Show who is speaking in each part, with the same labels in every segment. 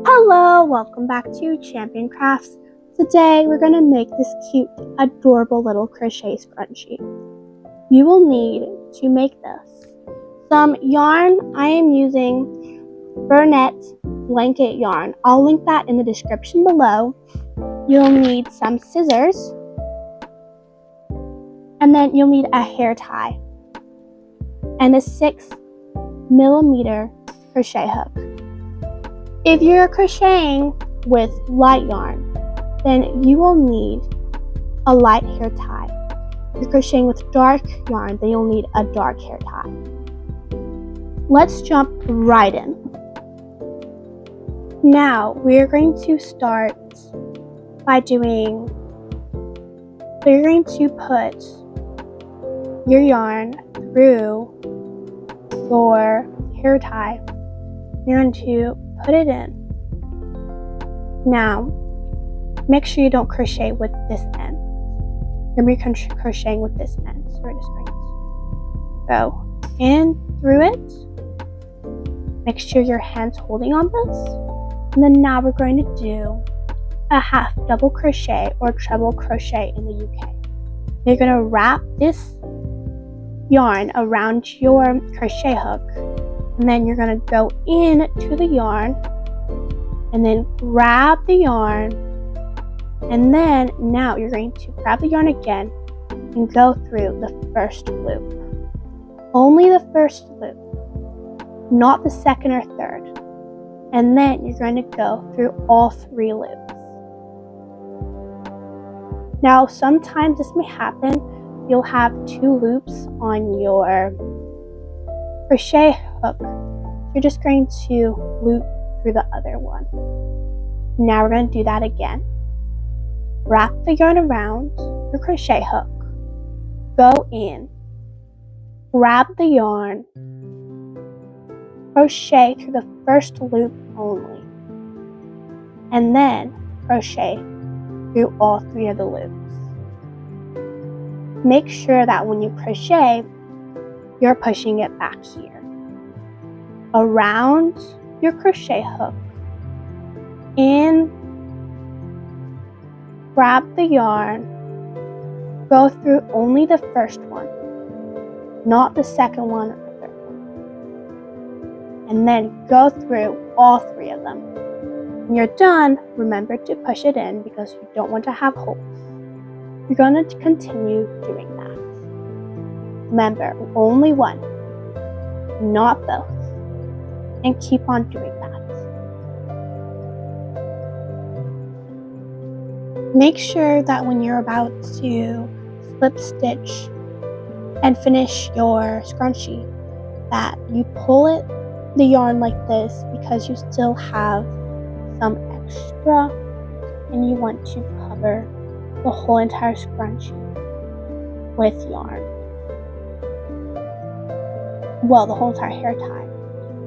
Speaker 1: Hello, welcome back to Champion Crafts. Today we're going to make this cute, adorable little crochet scrunchie. You will need to make this some yarn. I am using Burnett blanket yarn. I'll link that in the description below. You'll need some scissors, and then you'll need a hair tie and a 6mm crochet hook. If you're crocheting with light yarn, then you will need a light hair tie. If you're crocheting with dark yarn, then you'll need a dark hair tie. Let's jump right in. Now, we're going to start by you're going to put your yarn through your hair tie. You're going to put it in. Now, make sure you don't crochet with this end. You're going to be crocheting with this end. So we're just going to go in through it. Make sure your hand's holding on this. And then now we're going to do a half double crochet or treble crochet in the UK. You're going to wrap this yarn around your crochet hook. And then you're going to go into the yarn and then grab the yarn, and then now you're going to grab the yarn again and go through the first loop. Only the first loop, not the second or third. And then you're going to go through all 3 loops. Now sometimes this may happen. You'll have 2 loops on your crochet hook. You're just going to loop through the other one. Now we're going to do that again. Wrap the yarn around your crochet hook. Go in. Grab the yarn. Crochet through the first loop only. And then crochet through all 3 of the loops. Make sure that when you crochet, you're pushing it back here. Around your crochet hook. In. Grab the yarn. Go through only the first one, not the second one or the third one. And then go through all 3 of them. When you're done, remember to push it in because you don't want to have holes. You're going to continue doing that. Remember, only one, not both. And keep on doing that. Make sure that when you're about to slip stitch and finish your scrunchie, that you pull the yarn like this because you still have some extra and you want to cover the whole entire scrunchie with yarn. Well, the whole entire hair tie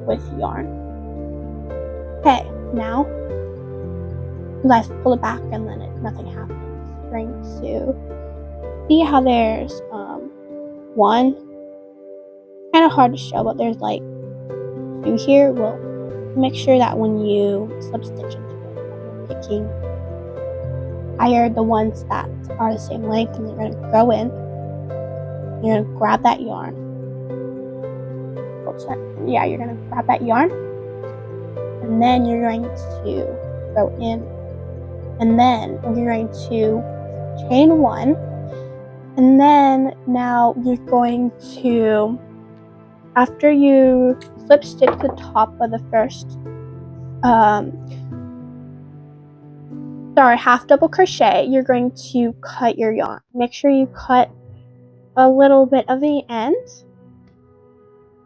Speaker 1: with yarn. Okay, now you guys pull it back and then nothing happens. You're going to see how there's one, kind of hard to show, but there's like 2 here. Well, make sure that when you slip stitch into it, you're picking either the ones that are the same length, and you're going to go in, you're going to grab that yarn. You're going to grab that yarn, and then you're going to go in, and then you're going to chain 1, and then now you're going to, after you slip stitch the top of the first half double crochet, you're going to cut your yarn. Make sure you cut a little bit of the end,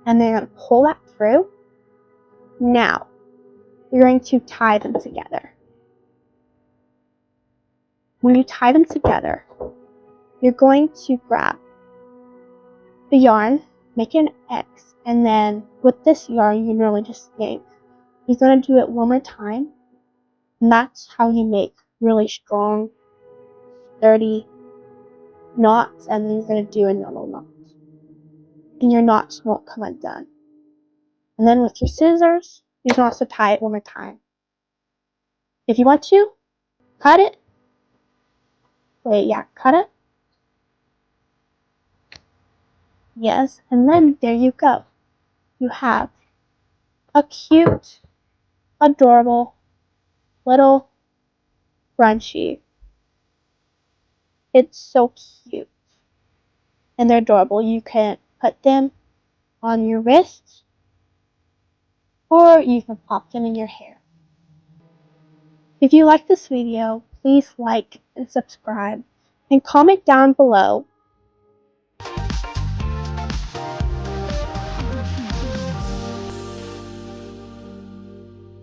Speaker 1: and then you're going to pull that through. Now, you're going to tie them together. When you tie them together, you're going to grab the yarn, make an X, and then with this yarn, you can really just yank. You're going to do it one more time, and that's how you make really strong, sturdy knots, and then you're going to do a normal knot. And your knots won't come undone. And then with your scissors, you can also tie it one more time. If you want to, cut it. Wait, yeah, cut it. Yes, and then there you go. You have a cute, adorable little scrunchie. It's so cute. And they're adorable. You can put them on your wrists or you can pop them in your hair. If you like this video, please like and subscribe and comment down below